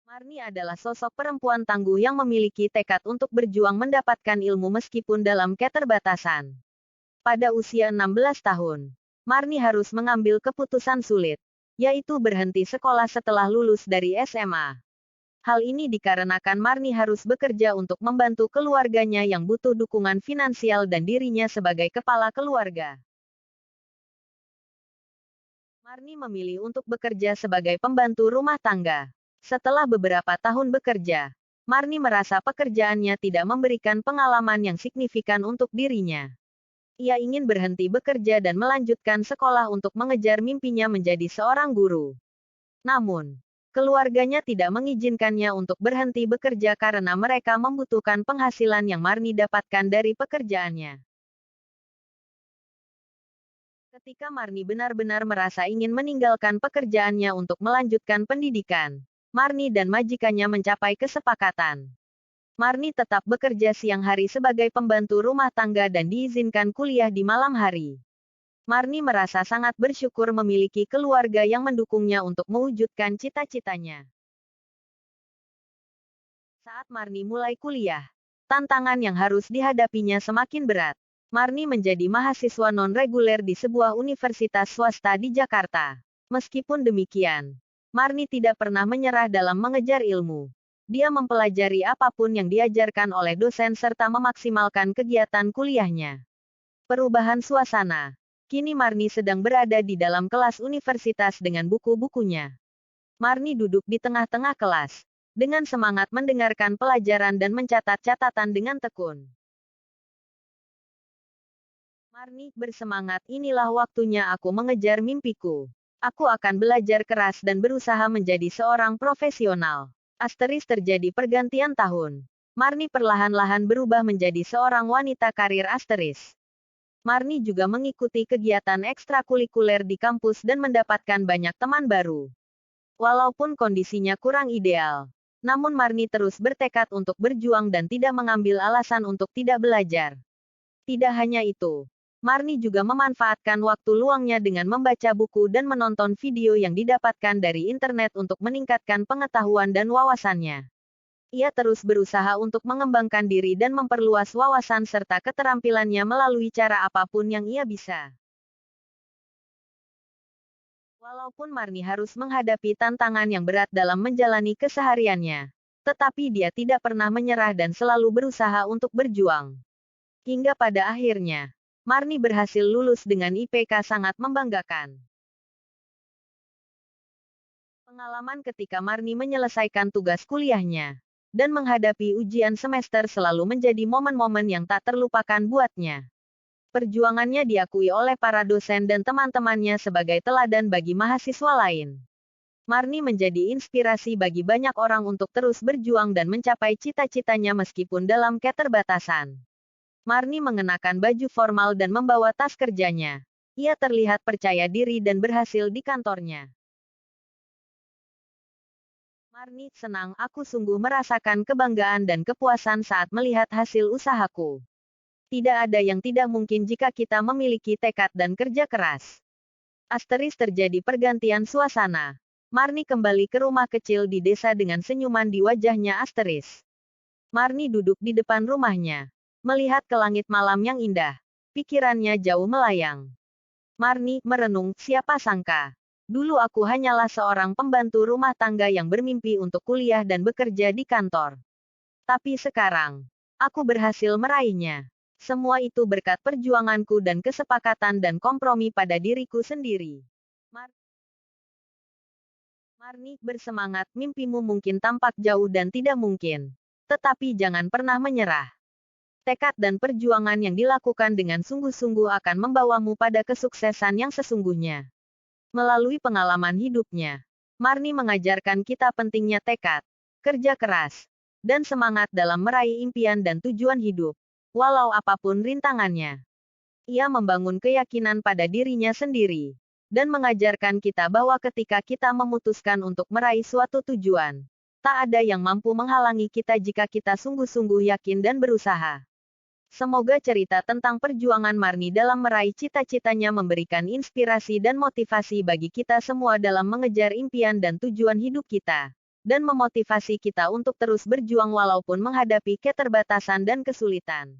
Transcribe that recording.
Marni adalah sosok perempuan tangguh yang memiliki tekad untuk berjuang mendapatkan ilmu meskipun dalam keterbatasan. Pada usia 16 tahun, Marni harus mengambil keputusan sulit, yaitu berhenti sekolah setelah lulus dari SMA. Hal ini dikarenakan Marni harus bekerja untuk membantu keluarganya yang butuh dukungan finansial dan dirinya sebagai kepala keluarga. Marni memilih untuk bekerja sebagai pembantu rumah tangga. Setelah beberapa tahun bekerja, Marni merasa pekerjaannya tidak memberikan pengalaman yang signifikan untuk dirinya. Ia ingin berhenti bekerja dan melanjutkan sekolah untuk mengejar mimpinya menjadi seorang guru. Namun, keluarganya tidak mengizinkannya untuk berhenti bekerja karena mereka membutuhkan penghasilan yang Marni dapatkan dari pekerjaannya. Ketika Marni benar-benar merasa ingin meninggalkan pekerjaannya untuk melanjutkan pendidikan, Marni dan majikannya mencapai kesepakatan. Marni tetap bekerja siang hari sebagai pembantu rumah tangga dan diizinkan kuliah di malam hari. Marni merasa sangat bersyukur memiliki keluarga yang mendukungnya untuk mewujudkan cita-citanya. Saat Marni mulai kuliah, tantangan yang harus dihadapinya semakin berat. Marni menjadi mahasiswa non-reguler di sebuah universitas swasta di Jakarta. Meskipun demikian, Marni tidak pernah menyerah dalam mengejar ilmu. Dia mempelajari apapun yang diajarkan oleh dosen serta memaksimalkan kegiatan kuliahnya. Perubahan suasana. Kini Marni sedang berada di dalam kelas universitas dengan buku-bukunya. Marni duduk di tengah-tengah kelas, dengan semangat mendengarkan pelajaran dan mencatat catatan dengan tekun. Marni bersemangat, inilah waktunya aku mengejar mimpiku. Aku akan belajar keras dan berusaha menjadi seorang profesional. Terjadi pergantian tahun. Marni perlahan-lahan berubah menjadi seorang wanita karir. Marni juga mengikuti kegiatan ekstrakurikuler di kampus dan mendapatkan banyak teman baru. Walaupun kondisinya kurang ideal, namun Marni terus bertekad untuk berjuang dan tidak mengambil alasan untuk tidak belajar. Tidak hanya itu, Marni juga memanfaatkan waktu luangnya dengan membaca buku dan menonton video yang didapatkan dari internet untuk meningkatkan pengetahuan dan wawasannya. Ia terus berusaha untuk mengembangkan diri dan memperluas wawasan serta keterampilannya melalui cara apapun yang ia bisa. Walaupun Marni harus menghadapi tantangan yang berat dalam menjalani kesehariannya, tetapi dia tidak pernah menyerah dan selalu berusaha untuk berjuang. Hingga pada akhirnya, Marni berhasil lulus dengan IPK sangat membanggakan. Pengalaman ketika Marni menyelesaikan tugas kuliahnya dan menghadapi ujian semester selalu menjadi momen-momen yang tak terlupakan buatnya. Perjuangannya diakui oleh para dosen dan teman-temannya sebagai teladan bagi mahasiswa lain. Marni menjadi inspirasi bagi banyak orang untuk terus berjuang dan mencapai cita-citanya meskipun dalam keterbatasan. Marni mengenakan baju formal dan membawa tas kerjanya. Ia terlihat percaya diri dan berhasil di kantornya. Marni, senang, aku sungguh merasakan kebanggaan dan kepuasan saat melihat hasil usahaku. Tidak ada yang tidak mungkin jika kita memiliki tekad dan kerja keras. Terjadi pergantian suasana. Marni kembali ke rumah kecil di desa dengan senyuman di wajahnya. Marni duduk di depan rumahnya, melihat ke langit malam yang indah. Pikirannya jauh melayang. Marni merenung, siapa sangka. Dulu aku hanyalah seorang pembantu rumah tangga yang bermimpi untuk kuliah dan bekerja di kantor. Tapi sekarang, aku berhasil meraihnya. Semua itu berkat perjuanganku dan kesepakatan dan kompromi pada diriku sendiri. Marni, bersemangat, mimpimu mungkin tampak jauh dan tidak mungkin. Tetapi jangan pernah menyerah. Tekad dan perjuangan yang dilakukan dengan sungguh-sungguh akan membawamu pada kesuksesan yang sesungguhnya. Melalui pengalaman hidupnya, Marni mengajarkan kita pentingnya tekad, kerja keras, dan semangat dalam meraih impian dan tujuan hidup, walau apapun rintangannya. Ia membangun keyakinan pada dirinya sendiri, dan mengajarkan kita bahwa ketika kita memutuskan untuk meraih suatu tujuan, tak ada yang mampu menghalangi kita jika kita sungguh-sungguh yakin dan berusaha. Semoga cerita tentang perjuangan Marni dalam meraih cita-citanya memberikan inspirasi dan motivasi bagi kita semua dalam mengejar impian dan tujuan hidup kita. dan memotivasi kita untuk terus berjuang walaupun menghadapi keterbatasan dan kesulitan.